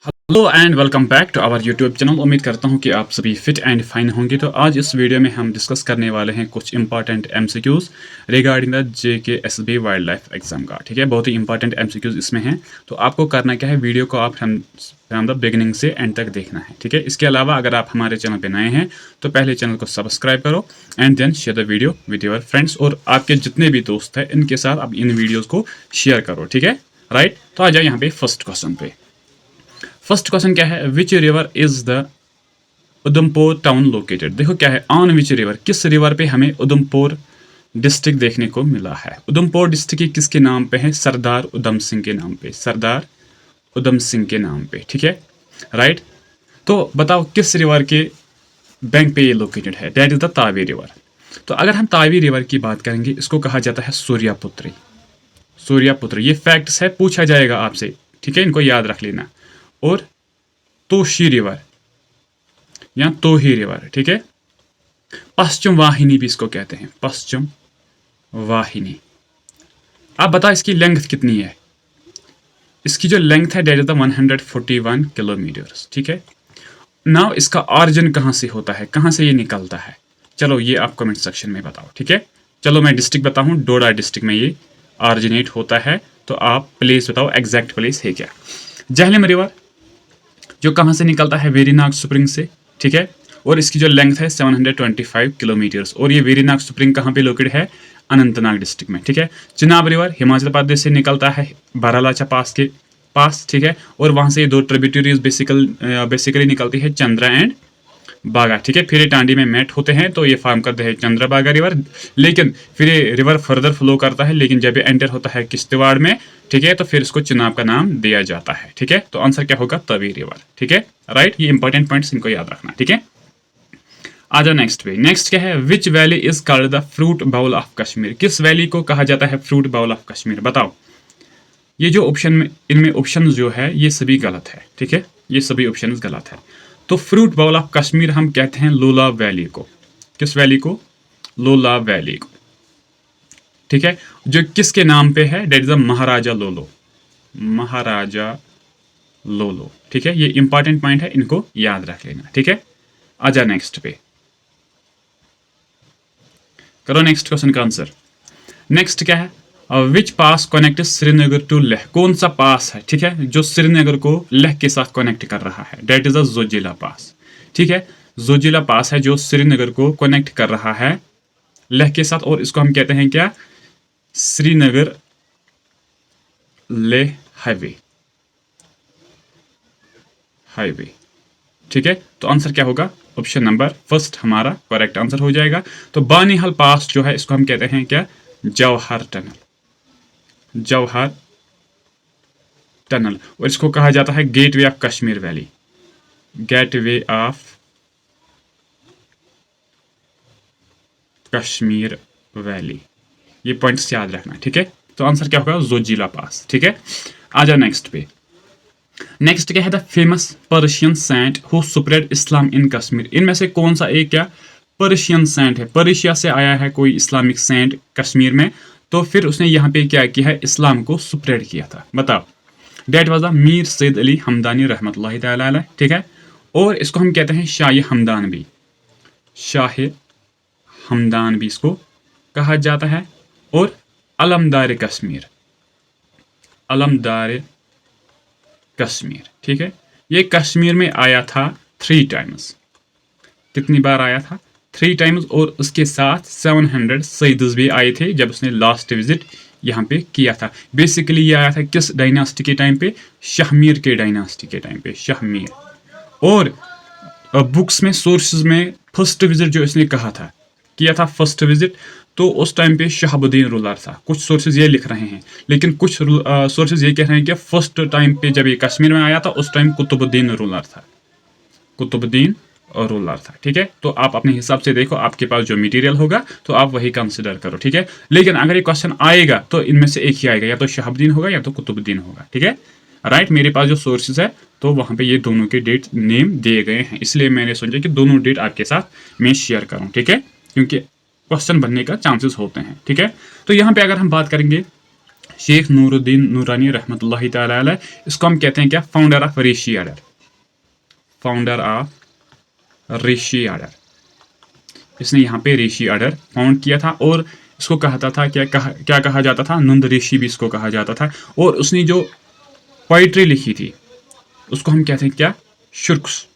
Hello and welcome back to our YouTube channel. उम्मीद करता हूं कि आप सभी फिट एंड फाइन होंगे। तो आज इस वीडियो में हम डिस्कस करने वाले हैं कुछ important MCQs regarding the JKSB wildlife exam का। ठीक है, बहुत ही इंपॉर्टेंट एमसीक्यूज इसमें हैं। तो आपको करना क्या है, वीडियो को आप फ्रॉम द बिगिनिंग से एंड तक देखना है। ठीक है, इसके अलावा अगर आप हमारे चैनल पर नए हैं तो पहले चैनल को सब्सक्राइब करो and then share the video with your friends, और आपके जितने भी दोस्त हैं इनके साथ आप इन वीडियोज़ को शेयर करो। ठीक है, राइट। तो आ जाए यहाँ पे फर्स्ट क्वेश्चन पे। फर्स्ट क्वेश्चन क्या है, which river is the Udhampur town located. देखो क्या है, ऑन विच रिवर, किस रिवर पे हमें उधमपुर डिस्ट्रिक्ट देखने को मिला है। उधमपुर डिस्ट्रिक्ट किसके नाम पे है, सरदार उधम सिंह के नाम पे, सरदार उधम सिंह के नाम पे। ठीक है, राइट। तो बताओ किस रिवर के बैंक पे ये लोकेटेड है, that is the Tawi river. तो अगर हम तावी रिवर की बात करेंगे, इसको कहा जाता है सूर्यापुत्री। सूर्यापुत्री, ये फैक्ट्स है, पूछा जाएगा आपसे। ठीक है, इनको याद रख लेना। और तोशी रिवर या तोही रिवर। ठीक है, पश्चिम वाहिनी भी इसको कहते हैं, पश्चिम वाहिनी। आप बता इसकी लेंथ कितनी है। इसकी जो लेंथ है डेट इज द 141 किलोमीटर्स। ठीक है, नाउ इसका ऑरिजिन कहाँ से होता है, कहाँ से ये निकलता है, चलो ये आप कमेंट सेक्शन में बताओ। ठीक है, चलो मैं डिस्ट्रिक्ट बताऊँ, डोडा डिस्ट्रिक्ट में ये ऑरिजिनेट होता है। तो आप प्लेस बताओ, एग्जैक्ट प्लेस है क्या। झेलम रिवर जो कहाँ से निकलता है, वेरीनाग स्प्रिंग से। ठीक है, और इसकी जो लेंथ है 725 किलोमीटर्स, और ये वेरीनाग स्प्रिंग कहाँ पे लोकेटेड है, अनंतनाग डिस्ट्रिक्ट में। ठीक है, चिनाब रिवर हिमाचल प्रदेश से निकलता है बारालाचा पास के पास। ठीक है, और वहाँ से ये दो ट्रिब्यूटरीज बेसिकली निकलती है, चंद्रा एंड बागा। ठीक है, फिर ये टांडी में मेट होते हैं तो ये फॉर्म करते हैं चंद्रबागा रिवर। लेकिन फिर ये रिवर फर्दर फ्लो करता है, लेकिन जब ये एंटर होता है किश्तवाड़ में, ठीक है, तो फिर इसको चिनाब का नाम दिया जाता है। ठीक है, तो आंसर क्या होगा, तवी रिवर। ठीक है, राइट। ये इंपॉर्टेंट पॉइंट्स इनको याद रखना। ठीक है, आ जाओ नेक्स्ट पे। नेक्स्ट क्या है, which valley is called the fruit bowl of Kashmir. किस वैली को कहा जाता है फ्रूट बाउल ऑफ कश्मीर, बताओ। ये जो ऑप्शन में, इनमें ऑप्शन जो है ये सभी गलत है। ठीक है, ये सभी ऑप्शन गलत है। तो फ्रूट बाउल ऑफ कश्मीर हम कहते हैं लोला वैली को। किस वैली को, लोला वैली को। ठीक है, जो किसके नाम पे है, डेट इज द महाराजा लोलो, महाराजा लोलो। ठीक है, ये इंपॉर्टेंट पॉइंट है, इनको याद रख लेना। ठीक है, आजा नेक्स्ट पे, करो नेक्स्ट क्वेश्चन का आंसर। नेक्स्ट क्या है, विच पास कनेक्ट श्रीनगर टू लेह। कौन सा पास है, ठीक है, जो श्रीनगर को लेह के साथ कनेक्ट कर रहा है, डेट इज द जोजिला पास। ठीक है, जोजिला पास है जो श्रीनगर को कनेक्ट कर रहा है लेह के साथ, और इसको हम कहते हैं क्या, श्रीनगर लेह हाईवे, हाईवे। ठीक है, तो आंसर क्या होगा, ऑप्शन नंबर फर्स्ट हमारा करेक्ट आंसर हो जाएगा। तो बानीहाल पास जो है इसको हम कहते हैं क्या, जवाहर टनल, जवाहर टनल। और इसको कहा जाता है gateway of Kashmir valley, gateway of Kashmir valley. ये पॉइंट्स याद रखना। ठीक है, तो आंसर क्या होगा, जोजिला पास। ठीक है, आ जाओ नेक्स्ट पे। नेक्स्ट क्या है, the famous Persian saint who spread Islam in Kashmir. इनमें से कौन सा एक क्या पर्शियन सेंट है, पर्शिया से आया है कोई इस्लामिक सेंट कश्मीर में, तो फिर उसने यहाँ पे क्या किया है, इस्लाम को स्प्रेड किया था, बताओ। That was the Mir Syed Ali Hamdani रहमतुल्लाहि तआला अलैह। ठीक है, और इसको हम कहते हैं शाह हमदान भी, शाह हमदान भी इसको कहा जाता है। और अलमदार कश्मीर, अलमदार कश्मीर। ठीक है, ये कश्मीर में आया था 3 टाइम्स। कितनी बार आया था, 3 टाइम्स। और उसके साथ 700 सईदस भी आए थे जब उसने लास्ट विजिट यहाँ पे किया था। बेसिकली ये आया था किस डायनास्टी के टाइम पे, शाहमीर के डायनास्टी के टाइम पे, शाहमीर। और बुक्स में, सोर्सेज में फर्स्ट विजिट जो इसने कहा था, किया था फर्स्ट विजिट, तो उस टाइम पे शहाबुद्दीन रूलर था। कुछ सोर्सेज ये लिख रहे हैं, लेकिन कुछ सोर्सेज ये कह रहे हैं कि फर्स्ट टाइम पे जब ये कश्मीर में आया था उस टाइम कुतुबुद्दीन रूलर था, कुतुबुद्दीन रूलर था। ठीक है, तो आप अपने हिसाब से देखो, आपके पास जो मटेरियल होगा तो आप वही कंसिडर करो। ठीक है, लेकिन अगर ये क्वेश्चन आएगा तो इनमें से एक ही आएगा, या तो शहाबुद्दीन होगा या तो कुतुबुद्दीन होगा। ठीक है, राइट। मेरे पास जो सोर्सेज है तो वहाँ पे ये दोनों के डेट नेम दिए गए हैं, इसलिए मैंने सोचा कि दोनों डेट आपके साथ मैं शेयर करूँ। ठीक है, क्योंकि क्वेश्चन बनने का चांसेस होते हैं। ठीक है, तो यहाँ पे अगर हम बात करेंगे शेख नूरुद्दीन नूरानी रहमतुल्लाहि ताला अलैह, इसको हम कहते हैं क्या, founder of Rishi order, founder of Rishi order. इसने यहाँ पे ऋषि आर्डर फाउंड किया था और इसको कहता था क्या कहा जाता था, नंद ऋषि भी इसको कहा जाता था। और उसने जो पोइट्री लिखी थी उसको हम कहते हैं क्या, शुर्क्स।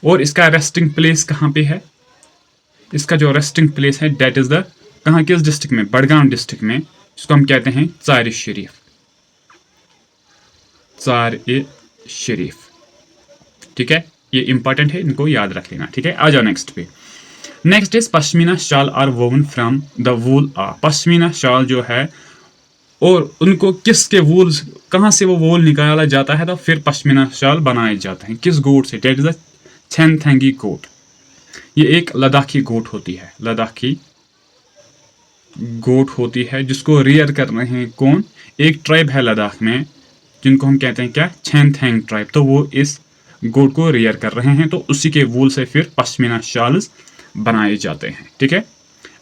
और इसका रेस्टिंग प्लेस कहाँ पे है, इसका जो रेस्टिंग प्लेस है डेट इज द, कहाँ, किस डिस्ट्रिक्ट में, बडगाम डिस्ट्रिक्ट में, जिसको हम कहते हैं चार शरीफ, चार ए शरीफ। ठीक है, ये इंपॉर्टेंट है, इनको याद रख लेना। ठीक है, आ जाओ नेक्स्ट पे। Next is pashmina shawl are woven from the wool uh. Pashmina शाल जो है, और उनको किसके वूल, कहाँ से वो वूल निकाला जाता है तो फिर पश्मीना शाल बनाए जाते हैं, किस गोट से, डेट इज द छेनथेंगी गोट। ये एक लद्दाखी गोट होती है, लद्दाखी गोट होती है, जिसको रियर कर रहे हैं कौन, एक ट्राइब है लद्दाख में जिनको हम कहते हैं क्या, छेनथेंग ट्राइब। तो वो इस गोट को रियर कर रहे हैं, तो उसी के वूल से फिर पश्मीना शाल्स बनाए जाते हैं। ठीक है,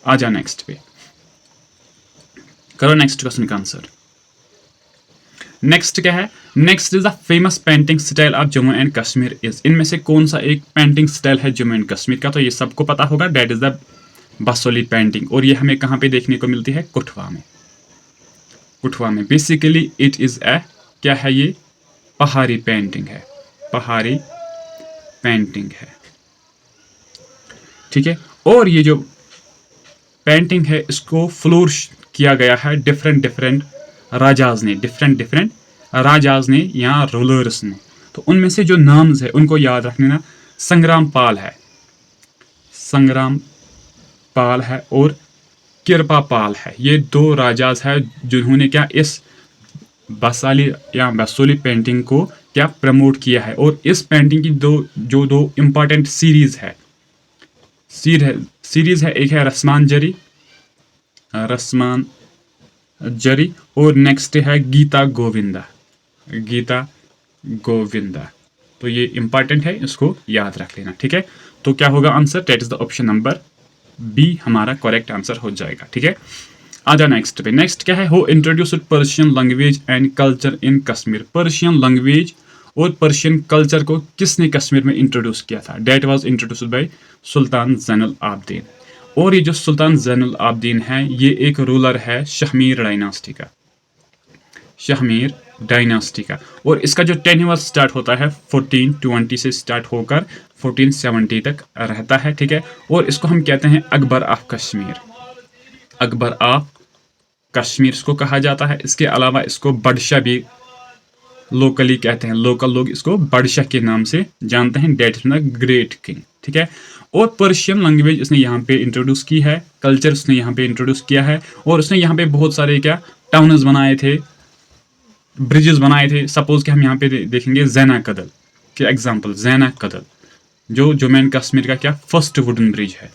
आ जा नेक्स्ट पे, करो नेक्स्ट क्वेश्चन का आंसर। नेक्स्ट क्या है, next is the famous painting style of Jammu and Kashmir is. इनमें से कौन सा एक पेंटिंग स्टाइल है जम्मू एंड कश्मीर का, तो ये सबको पता होगा, that is the Basohli painting. और ये हमें कहाँ पे देखने को मिलती है, कुठवा में, कुठवा में। बेसिकली इट इज ए, क्या है ये, पहाड़ी पेंटिंग है, पहाड़ी पेंटिंग है। ठीक है, और ये जो पेंटिंग है इसको फ्लोरिश किया गया है डिफरेंट डिफरेंट राजाज ने, डिफरेंट डिफरेंट राजाज ने या रूलर्स ने। तो उनमें से जो नाम्स है उनको याद रखने ना, संग्राम पाल है, संग्राम पाल है और किरपा पाल है। ये दो राजाज है जिन्होंने क्या, इस बसाली या बसोली पेंटिंग को क्या प्रमोट किया है। और इस पेंटिंग की दो इंपॉर्टेंट सीरीज है, सीरीज है, एक है रस्मान जरी, रस्मान जरी, और नेक्स्ट है गीता गोविंदा, गीता गोविंदा। तो ये इंपॉर्टेंट है, इसको याद रख लेना। ठीक है, तो क्या होगा answer, that is the option number B हमारा करेक्ट आंसर हो जाएगा। ठीक है, आ जाओ नेक्स्ट पे। नेक्स्ट क्या है, हो introduced Persian language and culture in Kashmir. Persian language और पर्शियन कल्चर को किसने कश्मीर में इंट्रोड्यूस किया था, डेट वाज इंट्रोड्यूस्ड बाय सुल्तान जैनुल आबदीन। और ये जो सुल्तान जैनुल आबदीन है, ये एक रूलर है शाहमीर डायनास्टी का, शाहमीर डायनास्टी का। और इसका जो टेन्योर स्टार्ट होता है 1420 से स्टार्ट होकर 1470 तक रहता है। ठीक है, और इसको हम कहते हैं अकबर ऑफ कश्मीर, अकबर ऑफ कश्मीर इसको कहा जाता है। इसके अलावा इसको बादशाह भी लोकली कहते हैं, लोकल लोग इसको बादशाह के नाम से जानते हैं, that is the great king. ठीक है, और पर्शियन लैंग्वेज इसने यहाँ पे इंट्रोड्यूस की है, कल्चर उसने यहाँ पे इंट्रोड्यूस किया है। और उसने यहाँ पे बहुत सारे क्या टाउन्स बनाए थे, ब्रिजेस बनाए थे। सपोज कि हम यहाँ पे देखेंगे जैना कदल के एग्जाम्पल, जैना कदल जो जम्मू एंड कश्मीर का क्या फर्स्ट वुडन ब्रिज है,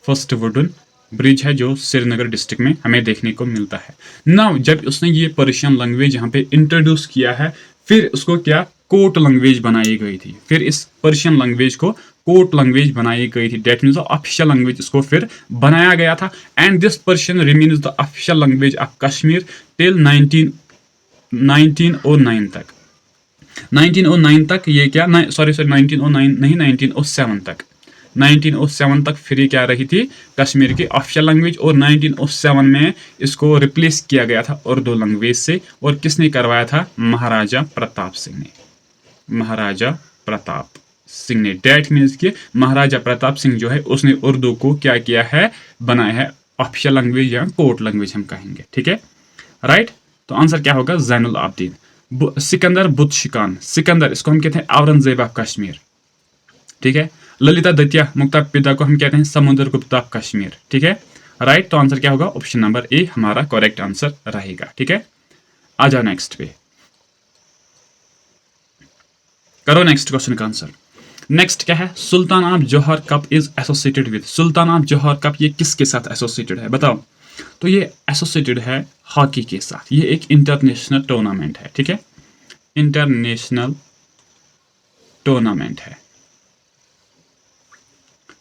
फर्स्ट वुडन ब्रिज है जो श्रीनगर डिस्ट्रिक्ट में हमें देखने को मिलता है। नाउ जब उसने ये पर्शियन लैंग्वेज यहाँ पे इंट्रोड्यूस किया है, फिर उसको क्या कोर्ट लैंग्वेज बनाई गई थी, फिर इस पर्शियन लैंग्वेज को कोर्ट लैंग्वेज बनाई गई थी, डेट मीन्स ऑफिशियल लैंग्वेज इसको फिर बनाया गया था। And this Persian remains the official language of Kashmir till 1909 तक, 1909 तक ये क्या, सॉरी 1909 नहीं, 1907 तक, 1907 तक फिर ये क्या रही थी, कश्मीर की ऑफिशियल लैंग्वेज। और 1907 में इसको रिप्लेस किया गया था उर्दू लैंग्वेज से। और किसने करवाया था, महाराजा प्रताप सिंह ने, महाराजा प्रताप सिंह ने। डेट मीन्स कि महाराजा प्रताप सिंह जो है उसने उर्दू को क्या किया है, बनाया है ऑफिशियल लैंग्वेज या कोर्ट लैंग्वेज हम कहेंगे। ठीक है, राइट। तो आंसर क्या होगा, जैनुल आबदीन। सिकंदर बुत शिकान, सिकंदर इसको हम कहते हैं औरंगजेब ऑफ कश्मीर। ठीक है, ललिता द्वितीय मुक्ता पिता को हम कहते हैं समुद्रगुप्त ऑफ कश्मीर। ठीक है, राइट। तो आंसर क्या होगा, ऑप्शन नंबर ए हमारा करेक्ट आंसर रहेगा। ठीक है, आ जाओ नेक्स्ट पे, करो नेक्स्ट क्वेश्चन का आंसर। नेक्स्ट क्या है, Sultan of Johor Cup is associated with. Sultan of Johor Cup ये किसके साथ एसोसिएटेड है, बताओ। तो ये एसोसिएटेड है हॉकी के साथ। ये एक इंटरनेशनल टूर्नामेंट है। ठीक है, इंटरनेशनल टूर्नामेंट है।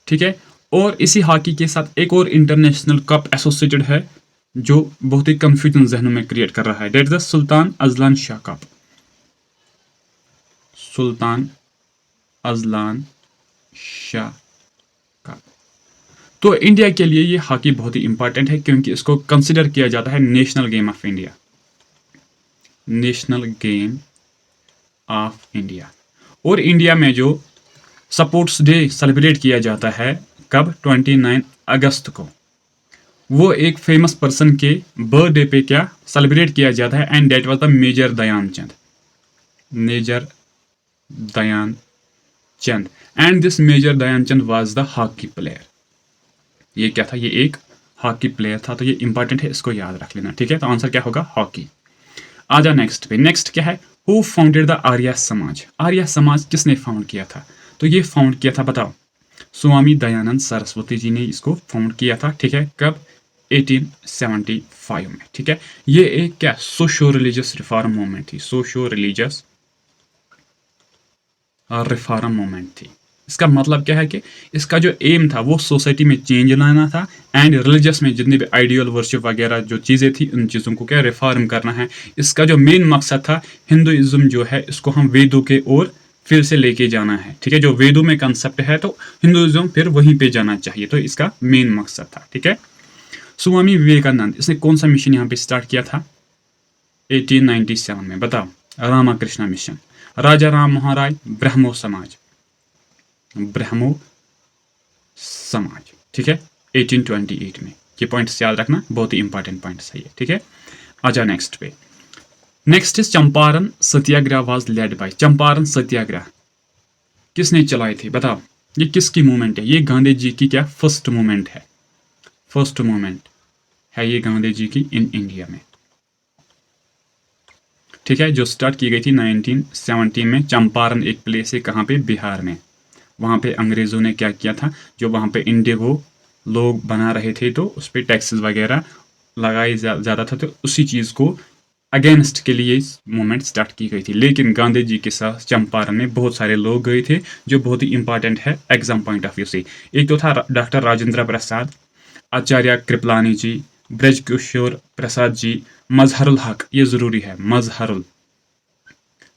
ठीक है, और इसी हॉकी के साथ एक और इंटरनेशनल कप एसोसिएटेड है जो बहुत ही कंफ्यूजन जहनों में क्रिएट कर रहा है। That is the Sultan Azlan Shah Cup. Sultan Azlan Shah Cup. तो इंडिया के लिए ये हॉकी बहुत ही इंपॉर्टेंट है क्योंकि इसको कंसिडर किया जाता है national game of India. National game of India. और इंडिया में जो स्पोर्ट्स डे सेलिब्रेट किया जाता है कब, 29 अगस्त को, वो एक फेमस पर्सन के बर्थडे पे क्या सेलिब्रेट किया जाता है, and that was the Major Dhyan Chand. Major Dhyan Chand. And this Major Dhyan Chand was the hockey player. ये क्या था, ये एक हॉकी प्लेयर था, तो ये इंपॉर्टेंट है, इसको याद रख लेना। ठीक है, तो आंसर क्या होगा, हॉकी। आ जाओ नेक्स्ट पे। नेक्स्ट क्या है, who founded the Arya Samaj. Arya Samaj किसने फाउंड किया था, तो ये फाउंड किया था, बताओ, स्वामी दयानंद सरस्वती जी ने इसको फाउंड किया था। ठीक है, कब, 1875 में। ठीक है, ये एक क्या सोशो रिलीजियस रिफॉर्म मूवमेंट थी। सोशो रिलीजियस रिफॉर्म मूवमेंट थी। इसका मतलब क्या है कि इसका जो एम था वो सोसाइटी में चेंज लाना था, एंड रिलीजियस में जितने भी आइडियल वर्शिप वगैरह जो चीज़ें थी उन चीज़ों को क्या रिफॉर्म करना है। इसका जो मेन मकसद था, हिंदुइज्म जो है इसको हम वेदों के ओर फिर से लेके जाना है। ठीक है, जो वेदों में कंसेप्ट है तो हिंदुइज्म फिर वहीं पे जाना चाहिए, तो इसका मेन मकसद था। ठीक है, स्वामी विवेकानंद, इसने कौन सा मिशन यहाँ पे स्टार्ट किया था, 1897 में, बताओ, रामाकृष्णा मिशन। राजा राम मोहन राय, ब्रह्मो समाज। ब्रह्मो समाज। ठीक है, 1828 में। ये पॉइंट्स याद रखना, बहुत ही इंपॉर्टेंट पॉइंट्स है ये। ठीक है, आजा नेक्स्ट पे। Next is Champaran Satyagraha was led by. Champaran Satyagraha किसने चलाई थी, बताओ, ये किसकी मूवमेंट है, ये गांधी जी की क्या फर्स्ट मूवमेंट है। फर्स्ट मूवमेंट है ये गांधी जी की इन इंडिया में। ठीक है, जो स्टार्ट की गई थी 1917 में। चंपारण एक प्लेस है कहाँ पे, बिहार में। वहाँ पे अंग्रेज़ों ने क्या किया था, जो वहाँ पे इंडिगो लोग बना रहे थे तो उस पर टैक्सेस वगैरह लगाई ज़्यादा था, तो उसी चीज़ को अगेंस्ट के लिए इस मूवमेंट स्टार्ट की गई थी। लेकिन गांधी जी के साथ चंपारण में बहुत सारे लोग गए थे, जो बहुत ही इंपॉर्टेंट है एग्जाम पॉइंट ऑफ व्यू से। एक तो था डॉक्टर राजेंद्र प्रसाद, आचार्य कृपलानी जी, ब्रज किशोर प्रसाद जी, मजहरुल हक, ये ज़रूरी है,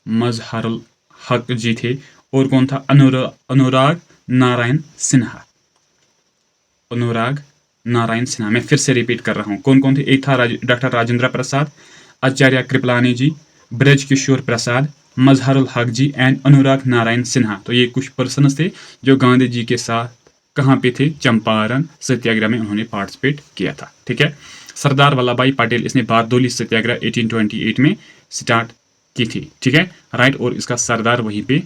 मजहरुल हक जी थे। और कौन था, अनुराग नारायण सिन्हा। अनुराग नारायण सिन्हा, मैं फिर से रिपीट कर रहा हूँ, कौन कौन थे, एक था डॉक्टर राजेंद्र प्रसाद, आचार्य कृपलानी जी, ब्रज किशोर प्रसाद, मजहरुल हक जी एंड अनुराग नारायण सिन्हा। तो ये कुछ पर्सन थे जो गांधी जी के साथ कहाँ पे थे, चंपारण सत्याग्रह में उन्होंने पार्टिसिपेट किया था। ठीक है, सरदार वल्लभ भाई पटेल, इसने बारदोली सत्याग्रह 1828 में स्टार्ट की थी। ठीक है, राइट, और इसका सरदार वहीं पे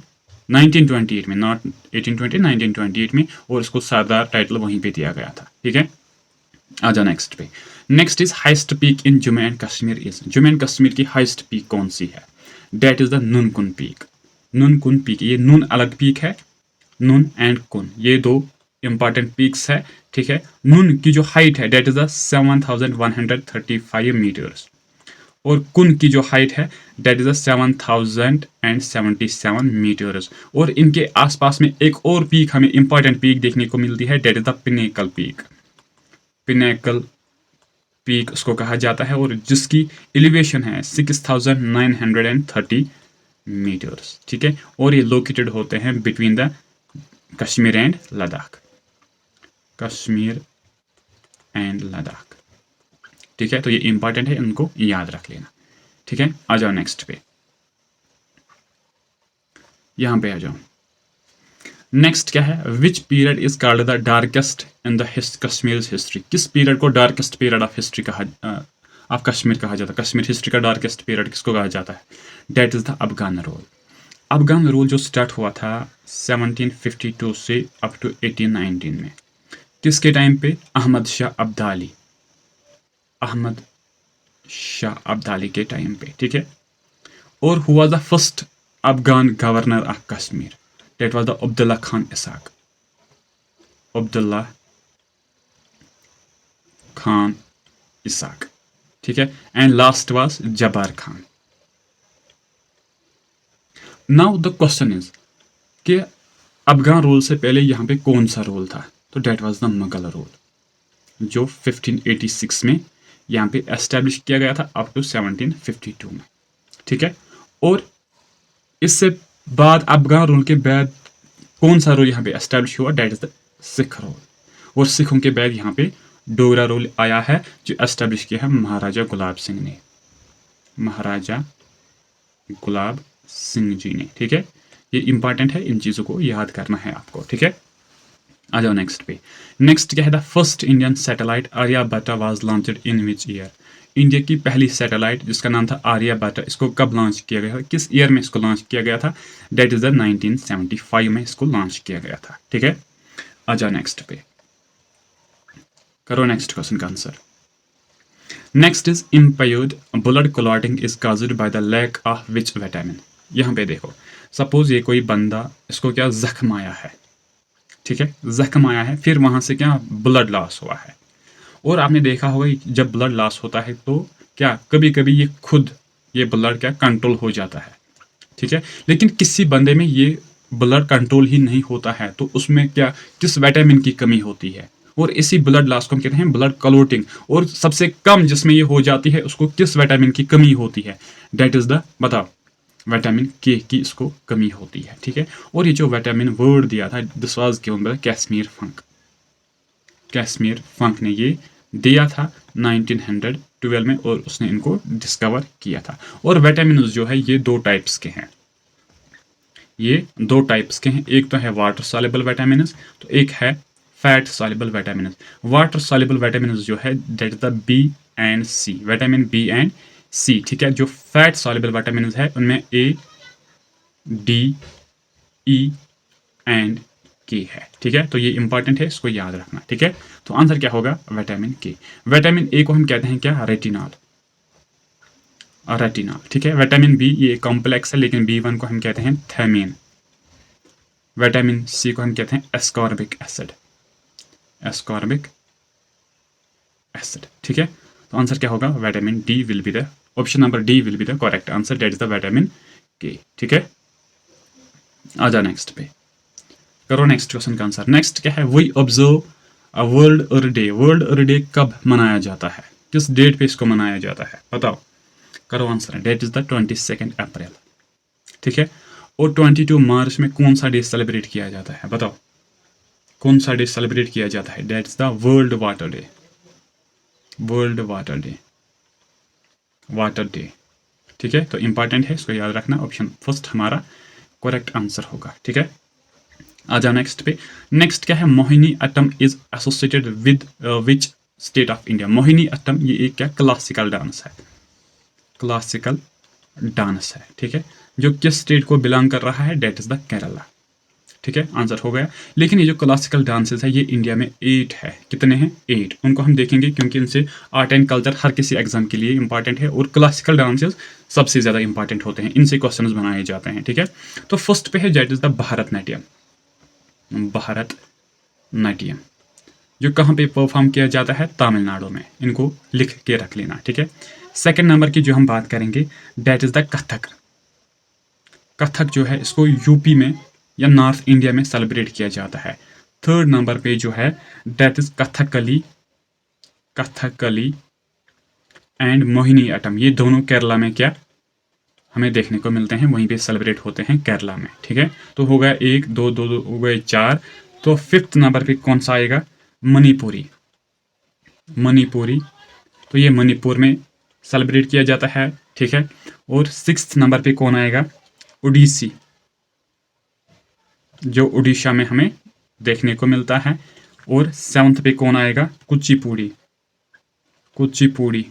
1928 में, नॉट 1820, 1928 में, और इसको सरदार टाइटल वहीं पे दिया गया था। ठीक है, आ जाओ नेक्स्ट पे। Next is highest peak in Jammu and Kashmir is. Jammu and Kashmir की हाइस्ट पीक कौन सी है, that is the Nunkun peak. Nunkun peak, ये नून अलग पीक है, नून एंड कुन ये दो इंपॉर्टेंट पीक्स है। ठीक है, नून की जो हाइट है डेट इज द 7135 मीटर्स, और कुन की जो हाइट है डेट इज द 7077 मीटर्स। और इनके आसपास में एक और पीक, हमें इंपॉर्टेंट पीक देखने को मिलती है, that is the pinnacle peak. Pinnacle peak उसको कहा जाता है, और जिसकी एलिवेशन है 6930 मीटर्स। ठीक है, और ये लोकेटेड होते हैं between the Kashmir and Ladakh. Kashmir and Ladakh. ठीक है, तो ये इंपॉर्टेंट है, इनको याद रख लेना। ठीक है, आ जाओ नेक्स्ट पे, यहां पे आ जाओ। नेक्स्ट क्या है, which period is called the darkest in the Kashmir history. किस पीरियड को डार्केस्ट पीरियड ऑफ हिस्ट्री कहा, ऑफ कश्मीर कहा जाता है, कश्मीर हिस्ट्री का डार्केस्ट पीरियड किसको कहा जाता है, that is the Afghan rule. Afghan rule जो स्टार्ट हुआ था 1752 से अप टू 1819 में, किसके टाइम पे, अहमद शाह अब्दाली, अहमद शाह अब्दाली के टाइम पे। ठीक है, और हुआ the first Afghan governor of Kashmir, that was the Abdullah Khan Isaq. Abdullah Khan Isaq. ठीक है, and last was Jabbar Khan. Now the question is कि अफगान रूल से पहले यहाँ पे कौन सा रूल था, तो that was the Mughal rule, जो 1586 में यहाँ पे एस्टेब्लिश किया गया था अप टू 1752 में, ठीक है। और इससे बाद अफगान रूल के बाद कौन सा रूल यहाँ पे एस्टेब्लिश हुआ, that is the Sikh rule. और सिखों के बाद यहाँ पे डोगरा रूल आया है जो एस्टेब्लिश किया है महाराजा गुलाब सिंह ने, महाराजा गुलाब सिंह जी ने, ठीक है। ये इंपॉर्टेंट है, इन चीज़ों को याद करना है आपको, ठीक है। आ जाओ नेक्स्ट पे। नेक्स्ट क्या है, the first Indian satellite Aryabhata was launched in which year. India की पहली सैटेलाइट जिसका नाम था आर्यभट्टा, इसको कब लॉन्च किया गया था, किस ईयर में इसको लॉन्च किया गया था, डेट इज द 1975 में इसको लॉन्च किया गया था, ठीक है। आ जाओ नेक्स्ट पे, करो नेक्स्ट क्वेश्चन का answer. Next is impaired blood clotting is caused by the lack of which vitamin. यहाँ पे देखो, सपोज ये कोई बंदा, इसको क्या जख्म आया है, ठीक है, जख्म आया है, फिर वहां से क्या ब्लड लॉस हुआ है। और आपने देखा होगा जब ब्लड लॉस होता है तो क्या कभी कभी ये खुद ये ब्लड क्या कंट्रोल हो जाता है, ठीक है। लेकिन किसी बंदे में ये ब्लड कंट्रोल ही नहीं होता है, तो उसमें क्या किस विटामिन की कमी होती है, और इसी ब्लड लॉस को हम कहते हैं ब्लड क्लॉटिंग। और सबसे कम जिसमें ये हो जाती है उसको किस विटामिन की कमी होती है, डेट इज द, बताओ, विटामिन के की इसको कमी होती है, ठीक है। और ये जो विटामिन वर्ड दिया था, this was given by Kashmir फंक, कैश्मीर फंक ने ये दिया था 1912 में, और उसने इनको डिस्कवर किया था। और विटामिन जो है ये दो टाइप्स के हैं, ये दो टाइप्स के हैं, एक तो है वाटर सॉल्युबल विटामिन, तो एक है fat soluble vitamin. Water soluble vitamin जो है that is the B and C, vitamin B and C, ठीक है। जो फैट सॉल्युबल विटामिन है उनमें ए, डी, ई एंड के है, ठीक है। तो ये इंपॉर्टेंट है, इसको याद रखना, ठीक है। तो आंसर क्या होगा, विटामिन के। विटामिन ए को हम कहते हैं क्या, रेटिनॉल, रेटिनॉल, ठीक है। विटामिन बी ये कॉम्प्लेक्स है, लेकिन बी वन को हम कहते हैं थायमीन। विटामिन सी को हम कहते हैं एस्कॉर्बिक एसिड, एस्कॉर्बिक एसिड, ठीक है। तो आंसर क्या होगा, vitamin D will be the, option number D will be the correct answer, that is the vitamin K, ठीक है। आ जाओ नेक्स्ट पे, करो नेक्स्ट क्वेश्चन का आंसर। नेक्स्ट क्या है, we observe a world earth day. World earth day कब मनाया जाता है, किस डेट पे इसको मनाया जाता है, बताओ, करो आंसर। डेट इज द 22 अप्रैल, ठीक है। और 22 मार्च में कौन सा डे सेलिब्रेट किया जाता है, बताओ, कौन सा डे सेलिब्रेट किया जाता है, that is the world water day, world water day, water day, ठीक है। तो इंपॉर्टेंट है, इसको याद रखना, ऑप्शन फर्स्ट हमारा करेक्ट आंसर होगा, ठीक है। आ जाओ नेक्स्ट पे। नेक्स्ट क्या है, Mohiniyattam is associated with which state of India. Mohiniyattam ये एक क्या क्लासिकल डांस है, क्लासिकल डांस है, ठीक है। जो किस स्टेट को बिलोंग कर रहा है, डेट इज द केरला, ठीक है। आंसर हो गया। लेकिन ये जो क्लासिकल डांसेस है ये इंडिया में 8 है, कितने हैं, 8। उनको हम देखेंगे क्योंकि इनसे आर्ट एंड कल्चर हर किसी एग्जाम के लिए इंपॉर्टेंट है, और क्लासिकल डांसेस सबसे ज़्यादा इंपॉर्टेंट होते हैं, इनसे क्वेश्चंस बनाए जाते हैं, ठीक है। तो फर्स्ट पे है that is the Bharatanatyam, Bharatanatyam, जो कहाँ पे परफॉर्म किया जाता है, तमिलनाडु में, इनको लिख के रख लेना, ठीक है। सेकेंड नंबर की जो हम बात करेंगे that is the Kathak. Kathak जो है इसको यूपी में या नॉर्थ इंडिया में सेलिब्रेट किया जाता है। थर्ड नंबर पे जो है that is Kathakali, Kathakali and Mohiniyattam, ये दोनों केरला में क्या हमें देखने को मिलते हैं, वहीं पे सेलिब्रेट होते हैं केरला में, ठीक है। तो हो गया 1 2 2 2 हो गए 4। तो फिफ्थ नंबर पे कौन सा आएगा, मणिपुरी, मणिपुरी, तो ये मणिपुर में सेलिब्रेट किया जाता है, ठीक है। और सिक्स्थ नंबर पे कौन आएगा, उड़ीसी, जो उड़ीसा में हमें देखने को मिलता है। और सेवंथ पे कौन आएगा, कुचिपुड़ी, कुचिपुड़ी,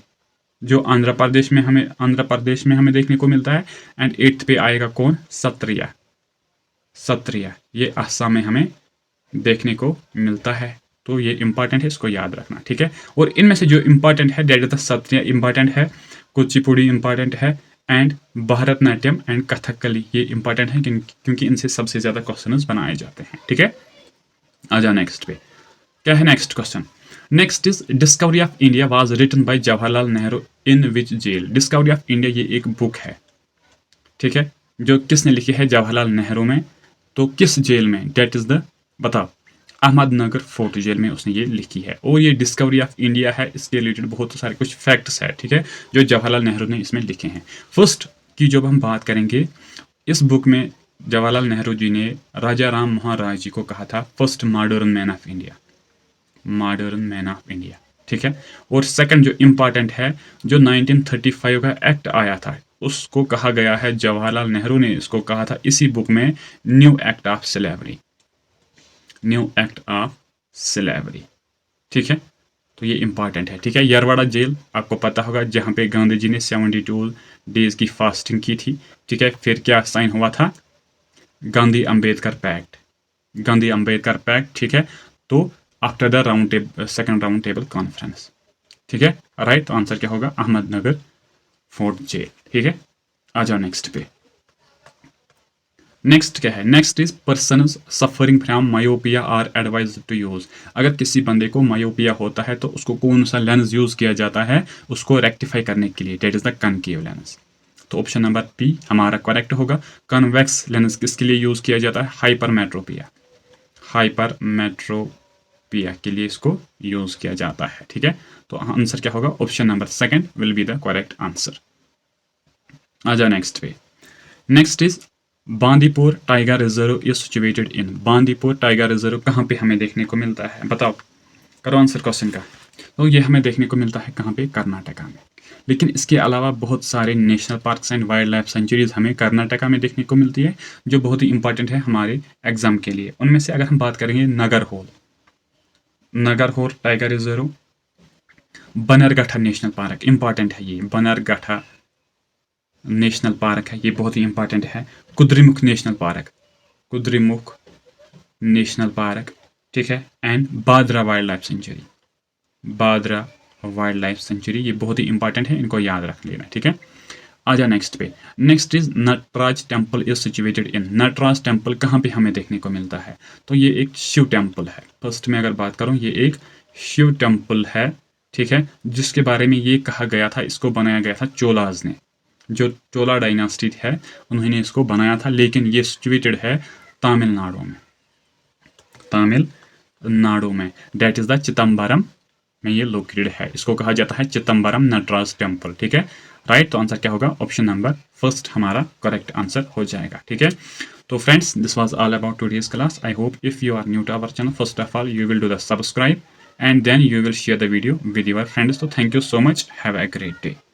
जो आंध्र प्रदेश में हमें देखने को मिलता है। एंड एट्थ पे आएगा कौन, सत्रिया, सत्रिया, ये असम में हमें देखने को मिलता है। तो ये इंपॉर्टेंट है, इसको याद रखना, ठीक है। और इनमें से जो इंपॉर्टेंट है that is the Sattriya important है, कुचिपुड़ी इंपॉर्टेंट है, एंड भारतनाट्यम एंड कथकली ये इंपॉर्टेंट है क्योंकि इनसे सबसे ज़्यादा क्वेश्चंस बनाए जाते हैं, ठीक है। आ जाओ नेक्स्ट पे, क्या है next question. Next is Discovery of India was written by Jawaharlal Nehru in which jail. Discovery of India ये एक बुक है, ठीक है, जो किसने लिखी है, जवाहरलाल नेहरू में, तो किस जेल में, डेट इज द, बताओ, अहमदनगर फोर्ट जेल में उसने ये लिखी है। और ये डिस्कवरी ऑफ इंडिया है, इसके रिलेटेड बहुत सारे कुछ फैक्ट्स है, ठीक है, जो जवाहरलाल नेहरू ने इसमें लिखे हैं। फर्स्ट की जब हम बात करेंगे, इस बुक में जवाहरलाल नेहरू जी ने राजा राम मोहन राय जी को कहा था first modern man of India, modern man of India, ठीक है। और सेकंड जो इम्पॉर्टेंट है, जो 1935 का एक्ट आया था, उसको कहा गया है, जवाहरलाल नेहरू ने इसको कहा था इसी बुक में, new act of slavery, new act of slavery, ठीक है। तो ये इंपॉर्टेंट है, ठीक है। यरवाड़ा जेल आपको पता होगा, जहाँ पे गांधी जी ने 72 डेज की फास्टिंग की थी, ठीक है। फिर क्या साइन हुआ था, गांधी अंबेडकर पैक्ट, गांधी अंबेडकर पैक्ट, ठीक है। तो after the round table, second round table conference, ठीक है, राइट। तो आंसर क्या होगा, अहमदनगर फोर्ट जेल, ठीक है। आ जाओ नेक्स्ट पे। नेक्स्ट क्या है, next is person suffering from myopia are advise to use. अगर किसी बंदे को मायोपिया होता है तो उसको कौन सा लेंस यूज किया जाता है उसको रेक्टिफाई करने के लिए, that is the concave lens. तो ऑप्शन नंबर पी हमारा करेक्ट होगा। कन्वेक्स लेंस किसके लिए यूज किया जाता है, हाइपरमेट्रोपिया, हाइपरमेट्रोपिया के लिए इसको यूज किया जाता है, ठीक है। तो आंसर क्या होगा, option number second will be the correct answer. आ जाओ नेक्स्ट पे। Next is Bandipur tiger reserve is situated in. Bandipur tiger reserve कहाँ पे हमें देखने को मिलता है, बताओ, करो आंसर क्वेश्चन का। तो ये हमें देखने को मिलता है कहाँ पे, कर्नाटका में। लेकिन इसके अलावा बहुत सारे national parks and wild life sanctuaries हमें कर्नाटका में देखने को मिलती है, जो बहुत ही इंपॉर्टेंट है हमारे एग्जाम के लिए। उनमें से अगर हम बात करेंगे, Nagarhole, Nagarhole tiger reserve, Bannerghatta national park, important है ये, बनरगठा नेशनल पार्क है, ये बहुत ही इंपॉर्टेंट है। Kudremukh national park, Kudremukh national park, ठीक है। And Bhadra wildlife sanctuary, Bhadra wildlife sanctuary, ये बहुत ही इंपॉर्टेंट है, इनको याद रख लेना, ठीक है। आ जाओ नेक्स्ट पे। Next is Nataraj temple is situated in. Nataraj temple कहाँ पे हमें देखने को मिलता है, तो ये एक शिव टेम्पल है। फर्स्ट में अगर बात करूँ, ये एक शिव टेम्पल है, ठीक है, जिसके बारे में ये कहा गया था, इसको बनाया गया था चोलाज ने, जो चोला डायनास्टी है उन्होंने इसको बनाया था। लेकिन ये सिचुएटेड है तमिलनाडु में, तमिलनाडु में, डेट इज द चिदम्बरम में ये लोकेटेड है। इसको कहा जाता है चिदम्बरम नटराज टेम्पल, ठीक है, राइट। तो आंसर क्या होगा, ऑप्शन नंबर फर्स्ट हमारा करेक्ट आंसर हो जाएगा, ठीक है। तो friends, this was all about today's class. I hope if you are new to our channel, first of all you will do the subscribe and then you will share the video with your friends. So thank you so much, have a great day.